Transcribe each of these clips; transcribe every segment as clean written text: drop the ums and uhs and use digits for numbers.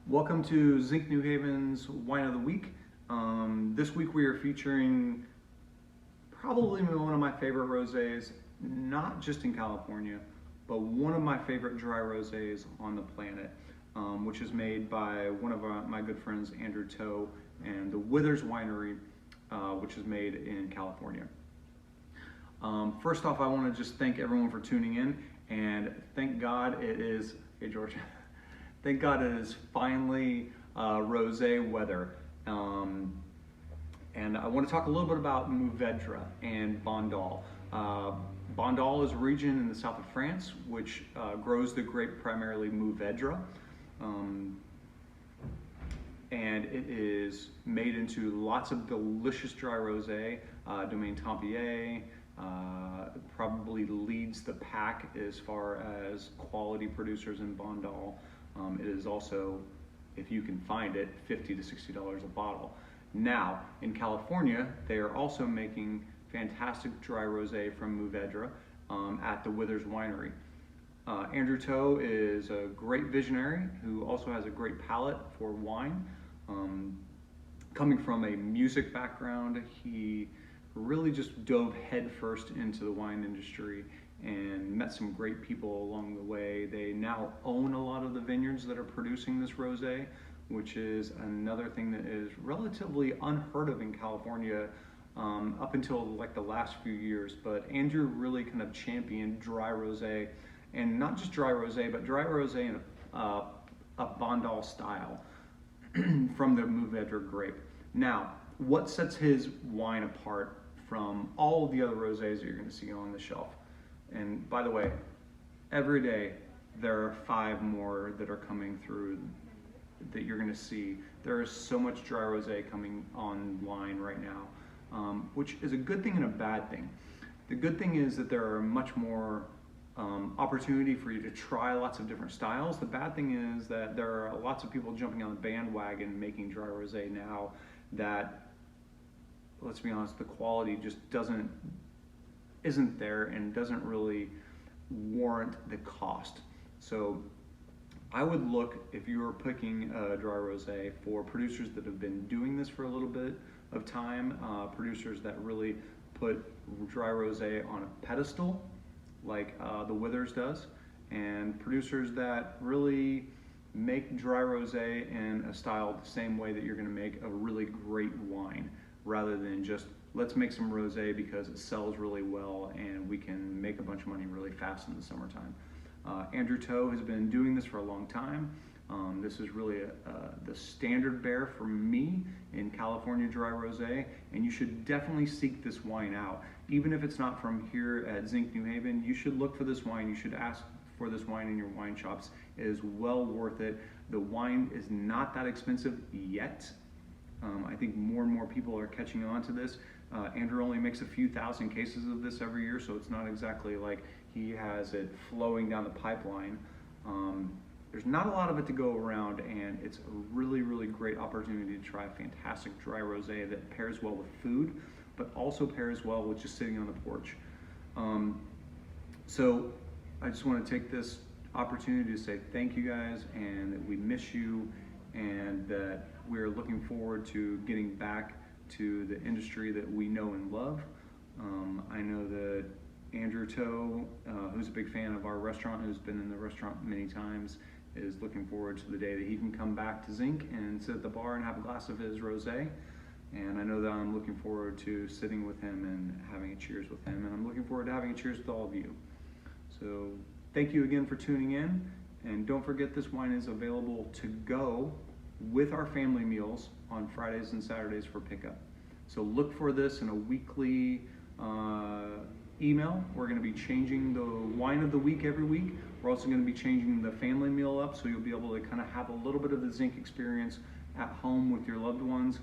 Welcome to ZINC New Haven's Wine of the Week. This week we are featuring probably one of my favorite rosés, not just in California, but one of my favorite dry rosés on the planet, which is made by one of my good friends, Andrew Toe, and the Withers Winery, which is made in California. First off, I want to just thank everyone for tuning in, and thank God it is, hey George, thank God it is finally rosé weather. And I want to talk a little bit about Mourvèdre and Bandol. Bandol is a region in the south of France which grows the grape primarily Mourvèdre. And it is made into lots of delicious dry rosé. Domaine Tempier probably leads the pack as far as quality producers in Bandol. It is also, if you can find it, $50 to $60 a bottle. Now, in California, they are also making fantastic dry rosé from Mourvèdre at the Withers Winery. Andrew Toe is a great visionary who also has a great palate for wine. Coming from a music background, he really just dove headfirst into the wine industry and met some great people along the way. They now own a lot of the vineyards that are producing this rosé, which is another thing that is relatively unheard of in California up until like the last few years. But Andrew really kind of championed dry rosé, and not just dry rosé, but dry rosé in a Bandol style from the Mourvèdre grape. Now, what sets his wine apart from all of the other rosés that you're going to see on the shelf? And by the way, every day there are 5 more that are coming through that you're going to see. There is so much dry rosé coming online right now, which is a good thing and a bad thing. The good thing is that there are much more opportunity for you to try lots of different styles. The bad thing is that there are lots of people jumping on the bandwagon making dry rosé now that, let's be honest, the quality just isn't there and doesn't really warrant the cost. So I would look, if you were picking a dry rosé, for producers that have been doing this for a little bit of time, producers that really put dry rosé on a pedestal like the Withers does, and producers that really make dry rosé in a style the same way that you're going to make a really great wine, rather than just let's make some rosé because it sells really well and we can make a bunch of money really fast in the summertime. Andrew Toe has been doing this for a long time. This is really the standard bearer for me in California dry rosé, and you should definitely seek this wine out. Even if it's not from here at ZINC New Haven, you should look for this wine. You should ask for this wine in your wine shops. It is well worth it. The wine is not that expensive yet. I think more and more people are catching on to this. Andrew only makes a few thousand cases of this every year, so it's not exactly like he has it flowing down the pipeline. There's not a lot of it to go around, and it's a really, really great opportunity to try a fantastic dry rosé that pairs well with food, but also pairs well with just sitting on the porch. So I just want to take this opportunity to say thank you guys, and that we miss you, and that we're looking forward to getting back to the industry that we know and love. I know that Andrew Toe, who's a big fan of our restaurant, who's been in the restaurant many times, is looking forward to the day that he can come back to ZINC and sit at the bar and have a glass of his rosé. And I know that I'm looking forward to sitting with him and having a cheers with him, and I'm looking forward to having a cheers with all of you. So thank you again for tuning in, and don't forget this wine is available to go with our family meals on Fridays and Saturdays for pickup. So look for this in a weekly email. We're going to be changing the wine of the week every week. We're also going to be changing the family meal up, so you'll be able to kind of have a little bit of the ZINC experience at home with your loved ones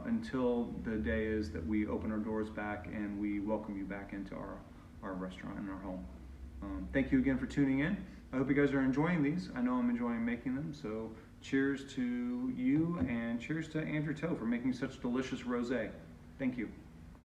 until the day is that we open our doors back and we welcome you back into our restaurant and our home. Thank you again for tuning in. I hope you guys are enjoying these. I know I'm enjoying making them, so cheers to you, and cheers to Andrew Toe for making such delicious rosé. Thank you.